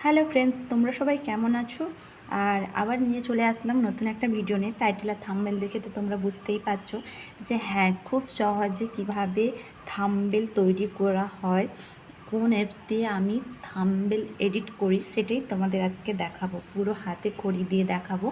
Hello friends, তোমরা সবাই কেমন আছো? আর আবার নিয়ে চলে আসলাম নতুন একটা ভিডিও নিয়ে। টাইটেল আর থাম্বনেল দেখে তো তোমরা বুঝতেই পারছো যে হ্যাঁ, খুব সহজে কিভাবে থাম্বনেল তৈরি করা হয়, কোন অ্যাপস দিয়ে আমি থাম্বনেল এডিট করি সেটাই তোমাদের আজকে দেখাবো। পুরো হাতে খড়ি দিয়ে দেখাবো,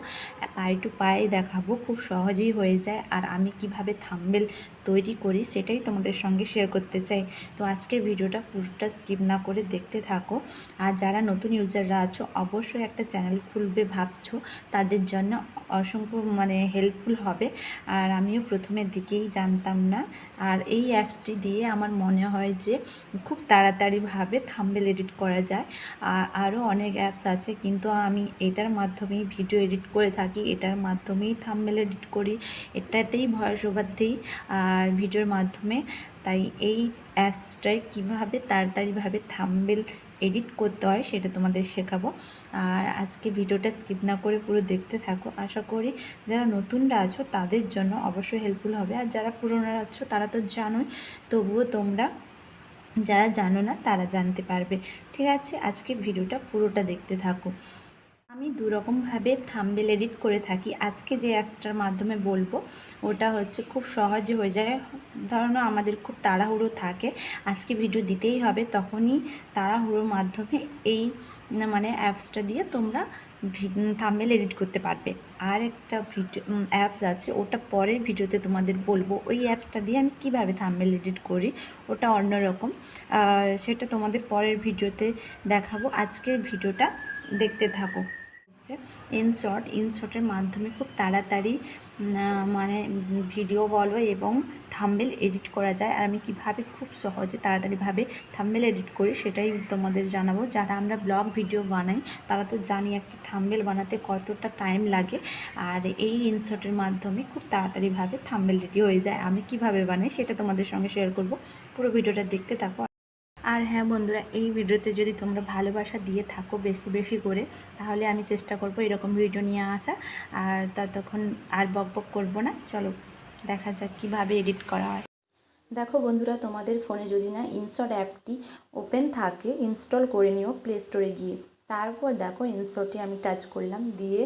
পায়ে টু পায়ে দেখাবো, খুব সহজেই হয়ে যায়। আর আমি কিভাবে থাম্বনেল তৈরি করি সেটাই তোমাদের সঙ্গে শেয়ার করতে চাই। তো আজকের ভিডিওটা পুরোটা স্কিপ না করে দেখতে থাকো। আর যারা নতুন ইউজাররা আছো, অবশ্যই একটা চ্যানেল খুলবে ভাবছো, তাদের জন্য অসংখ্য হেল্পফুল হবে। আর আমিও প্রথমের দিকেই জানতাম না। আর এই অ্যাপসটি দিয়ে আমার মনে হয় যে খুব তাড়াতাড়িভাবে থাম্বনেল এডিট করা যায়। আরও অনেক অ্যাপস আছে, কিন্তু আমি এটার মাধ্যমেই ভিডিও এডিট করে থাকি, এটার মাধ্যমেই থাম্বনেল এডিট করি, এটাতেই ভয়েস ওভার দিই আর ভিডিওর মাধ্যমে। তাই এই অ্যাপসটায় কীভাবে তাড়াতাড়িভাবে থাম্বনেল এডিট করতে হয় সেটা তোমাদের শেখাবো। আর আজকে ভিডিওটা স্কিপ না করে পুরো দেখতে থাকো। আশা করি যারা নতুনরা আছো তাদের জন্য অবশ্যই হেল্পফুল হবে। আর যারা পুরনোরা আছো তারা তো জানোই, তবুও তোমরা যারা জানো না তারা জানতে পারবে। ঠিক আছে, আজকে ভিডিওটা পুরোটা দেখতে থাকো। আমি দুরকমভাবে থাম্বনেল এডিট করে থাকি। আজকে যে অ্যাপসটার মাধ্যমে বলবো ওটা হচ্ছে খুব সহজে হয়ে যায়। ধরো আমাদের খুব তাড়াহুড়ো থাকে, আজকে ভিডিও দিতেই হবে, তখনই তাড়াহুড়োর মাধ্যমে এই অ্যাপসটা দিয়ে তোমরা থাম্বনেল এডিট করতে পারবে। আর একটা ভিডিও অ্যাপস আছে, ওটা পরের ভিডিওতে তোমাদের বলবো। ওই অ্যাপসটা দিয়ে আমি কিভাবে থাম্বনেল এডিট করি, ওটা অন্যরকম, সেটা তোমাদের পরের ভিডিওতে দেখাবো। আজকের ভিডিওটা দেখতে থাকো। ইনশর্টের মাধ্যমে খুব তাড়াতাড়ি ভিডিও বলো এবং থাম্বনেল এডিট করা যায়। আর আমি কিভাবে খুব সহজে তাড়াতাড়িভাবে থাম্বনেল এডিট করি সেটাই তোমাদের জানাবো। যারা আমরা ব্লগ ভিডিও বানাই তারা তো জানি একটা থাম্বনেল বানাতে কতটা টাইম লাগে। আর এই ইনশর্টের মাধ্যমে খুব তাড়াতাড়িভাবে থাম্বনেল রেডি হয়ে যায়। আমি কিভাবে বানাই সেটা তোমাদের সঙ্গে শেয়ার করব, পুরো ভিডিওটা দেখতে থাকো। আর হ্যাঁ বন্ধুরা, এই ভিডিওতে যদি তোমরা ভালোবাসা দিয়ে থাকো বেশি বেশি করে, তাহলে আমি চেষ্টা করব এরকম ভিডিও নিয়ে আসা। আর ততক্ষণ আর বক বক করবো না, চলো দেখা যাক কীভাবে এডিট করা হয়। দেখো বন্ধুরা, তোমাদের ফোনে যদি না ইনশর্ট অ্যাপটি ওপেন থাকে, ইনস্টল করে নিও প্লে স্টোরে গিয়ে। তারপর দেখো ইনশর্টে আমি টাচ করলাম, দিয়ে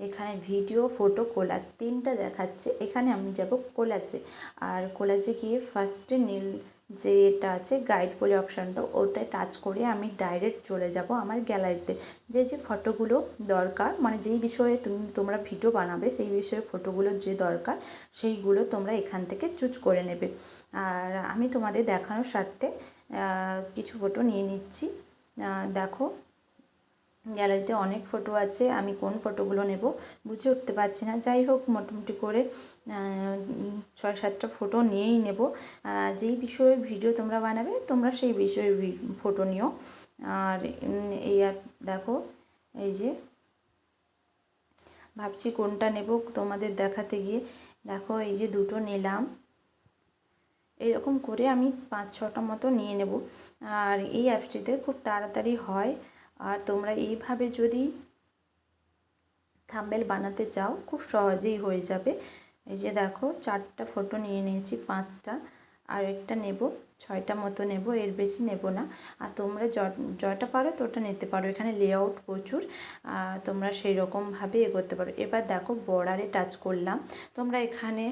এখানে ভিডিও, ফটো, কোলাজ তিনটা দেখাচ্ছে। এখানে আমি যাব কোলাজে। আর কোলাজে গিয়ে ফার্স্টে নীল যে এটা আছে গাইড বলে অপশানটা, ওটায় টাচ করে আমি ডাইরেক্ট চলে যাব আমার গ্যালারিতে। যে যে ফটোগুলো দরকার, যেই বিষয়ে তোমরা ভিডিও বানাবে সেই বিষয়ে ফটোগুলোর যে দরকার সেইগুলো তোমরা এখান থেকে চুজ করে নেবে। আর আমি তোমাদের দেখানোর স্বার্থে কিছু ফটো নিয়ে নিচ্ছি। দেখো গ্যালারিতে অনেক ফটো আছে, আমি কোন ফটোগুলো নেব বুঝে উঠতে পারছি না। যাই হোক, মোটামুটি করে 6-7টা ফটো নিয়েই নেব। যেই বিষয়ে ভিডিও তোমরা বানাবে তোমরা সেই বিষয়ে ফটো নিও। আর এই দেখো, এই যে ভাবছি কোনটা নেব তোমাদের দেখাতে গিয়ে। দেখো এই যে দুটো নিলাম, এরকম করে আমি 5-6টা মতো নিয়ে নেব। আর এই অ্যাপসটিতে খুব তাড়াতাড়ি হয়। আর তোমরা এইভাবে যদি থাম্বনেল বানাতে চাও খুব সহজেই হয়ে যাবে। এই যে দেখো 4টা ফটো নিয়ে নিয়েছি, 5টা আর একটা নেব, 6টা মতো নেব, এর বেশি নেব না। আর তোমরা যটা পারো তোটা নিতে পারো, এখানে লেআউট প্রচুর, তোমরা সেই রকমভাবে এগোতে পারো। এবার দেখো বর্ডারে টাচ করলাম। তোমরা এখানে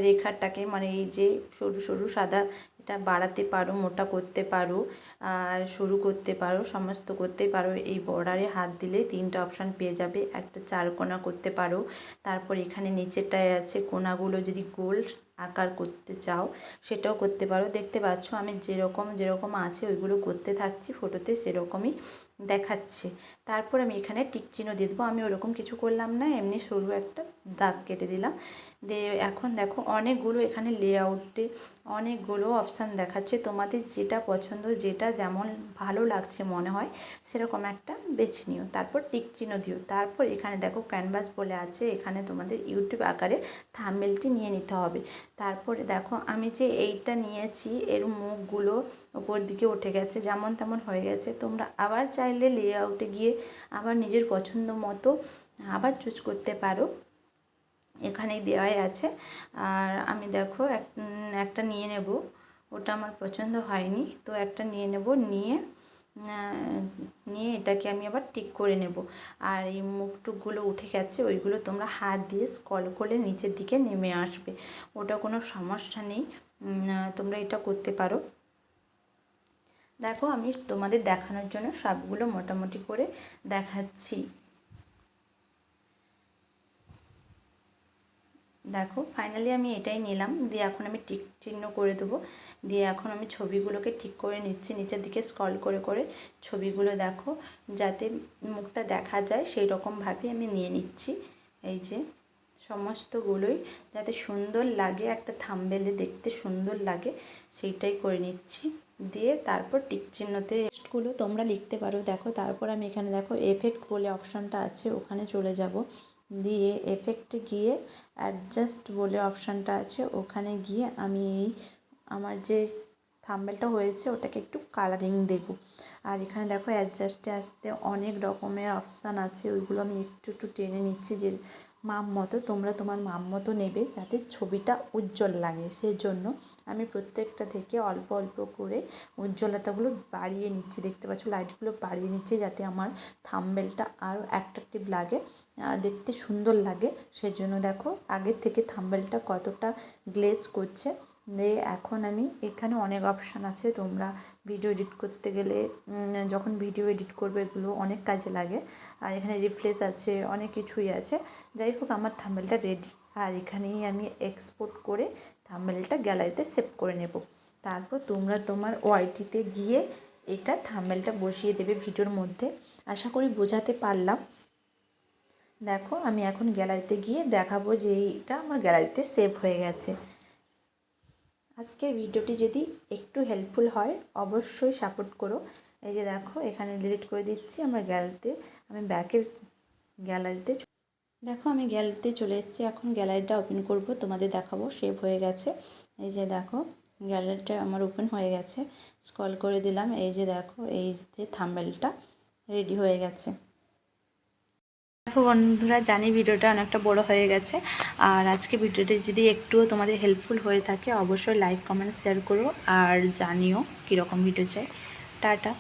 রেখাটাকে এই যে সরু সরু সাদা, এটা বাড়াতে পারো, মোটা করতে পারো, আর সরু করতে পারো, সমস্ত করতে পারো। এই বর্ডারে হাত দিলে 3টা অপশান পেয়ে যাবে। একটা 4 কোণা করতে পারো, তারপর এখানে নিচেরটায় আছে কোণাগুলো যদি গোল আকার করতে চাও সেটাও করতে পারো। দেখতে পাচ্ছ আমি যেরকম আছে ওইগুলো করতে থাকছি, ফটোতে সেরকমই দেখাচ্ছে। তারপর আমি এখানে টিক চিহ্ন দিয়ে দেবো। আমি ওরকম কিছু করলাম না, এমনি সরু একটা দাগ কেটে দিলাম। দিয়ে এখন দেখো অনেকগুলো এখানে লেআউটে অনেকগুলো অপশান দেখাচ্ছে। তোমাদের যেটা পছন্দ, যেটা যেমন ভালো লাগছে মনে হয় সেরকম একটা বেছে নিও, তারপর টিক চিহ্ন দিও। তারপর এখানে দেখো ক্যানভাস বলে আছে, এখানে তোমাদের ইউটিউব আকারে থাম্বনেলটি নিয়ে নিতে হবে। তারপরে দেখো আমি যে এইটা নিয়েছি এর মুখগুলো ওপর দিকে উঠে গেছে, যেমন তেমন হয়ে গেছে। তোমরা আবার চাইলে লেআউটে গিয়ে আবার নিজের পছন্দ মতো আবার চুজ করতে পারো, এখানেই দেওয়াই আছে। আর আমি দেখো একটা নিয়ে নেব, ওটা আমার পছন্দ হয়নি, তো একটা নিয়ে নেব। নিয়ে নিয়ে এটাকে আমি আবার ঠিক করে নেব। আর এই মুখটুকগুলো উঠে গেছে, ওইগুলো তোমরা হাত দিয়ে স্ক্রল করলে নিচের দিকে নেমে আসবে, ওটা কোনো সমস্যা নেই, তোমরা এটা করতে পারো। দেখো আমি তোমাদের দেখানোর জন্য সবগুলো মোটামুটি করে দেখাচ্ছি। দেখো ফাইনালি আমি এটাই নিলাম, দিয়ে এখন আমি টিক চিহ্ন করে দেবো। দিয়ে এখন আমি ছবিগুলোকে ঠিক করে নিচ্ছি, নিচের দিকে স্ক্রল করে করে ছবিগুলো দেখো যাতে মুখটা দেখা যায় সেই রকমভাবে আমি নিয়ে নিচ্ছি। এই যে সমস্তগুলোই যাতে সুন্দর লাগে, একটা থাম্বনেলে দেখতে সুন্দর লাগে সেইটাই করে নিচ্ছি। দিয়ে তারপর টিক চিহ্নতে টেক্সটগুলো তোমরা লিখতে পারো। দেখো তারপর আমি এখানে দেখো এফেক্ট বলে অপশানটা আছে, ওখানে চলে যাব। দিয়ে এফেক্টে গিয়ে অ্যাডজাস্ট বলে অপশানটা আছে, ওখানে গিয়ে আমি এই আমার যে থাম্বনেলটা হয়েছে ওটাকে একটু কালারিং দেব। আর এখানে দেখো অ্যাডজাস্টে আসতে অনেক রকমের অপশান আছে, ওইগুলো আমি একটু একটু টেনে নিচ্ছি যে মাপ মতো, তোমরা তোমার মাপ মতো নেবে যাতে ছবিটা উজ্জ্বল লাগে। সেই জন্য আমি প্রত্যেকটা থেকে অল্প অল্প করে উজ্জ্বলতাগুলো বাড়িয়ে নিচ্ছি, দেখতে পাচ্ছ লাইটগুলো বাড়িয়ে নিচ্ছি যাতে আমার থাম্বনেলটা আরও অ্যাট্রাকটিভ লাগে, দেখতে সুন্দর লাগে। সেজন্য দেখো আগের থেকে থাম্বনেলটা কতটা গ্লেজ করছে। দিয়ে এখন আমি এখানে অনেক অপশান আছে, তোমরা ভিডিও এডিট করতে গেলে যখন ভিডিও এডিট করবে এগুলো অনেক কাজে লাগে। আর এখানে রিফ্রেশ আছে, অনেক কিছুই আছে। যাই হোক আমার থাম্বনেলটা রেডি, আর এখানেই আমি এক্সপোর্ট করে থাম্বনেলটা গ্যালারিতে সেভ করে নেব। তারপর তোমরা তোমার ওআইটিতে গিয়ে এটা থাম্বনেলটা বসিয়ে দেবে ভিডিওর মধ্যে। আশা করি বোঝাতে পারলাম। দেখো আমি এখন গ্যালারিতে গিয়ে দেখাবো যে এটা আমার গ্যালারিতে সেভ হয়ে গেছে। আজকের ভিডিওটি যদি একটু হেল্পফুল হয় অবশ্যই সাপোর্ট করো। এই যে দেখো এখানে ডিলিট করে দিচ্ছি আমার গ্যালারিতে, আমি ব্যাকের গ্যালারিতে দেখো আমি গ্যালারিতে চলে এসেছি। এখন গ্যালারিটা ওপেন করব, তোমাদের দেখাবো সেভ হয়ে গেছে। এই যে দেখো গ্যালারিটা আমার ওপেন হয়ে গেছে, স্ক্রল করে দিলাম, এই যে দেখো এই যে থাম্বনেলটা রেডি হয়ে গেছে। দেখো বন্ধুরা জানি ভিডিওটা অনেকটা বড় হয়ে গেছে, আর আজকে ভিডিওটি যদি একটুও তোমাদের হেল্পফুল হয়ে থাকে অবশ্যই লাইক কমেন্ট শেয়ার করো, আর জানিও কীরকম ভিডিও চাই। টাটা।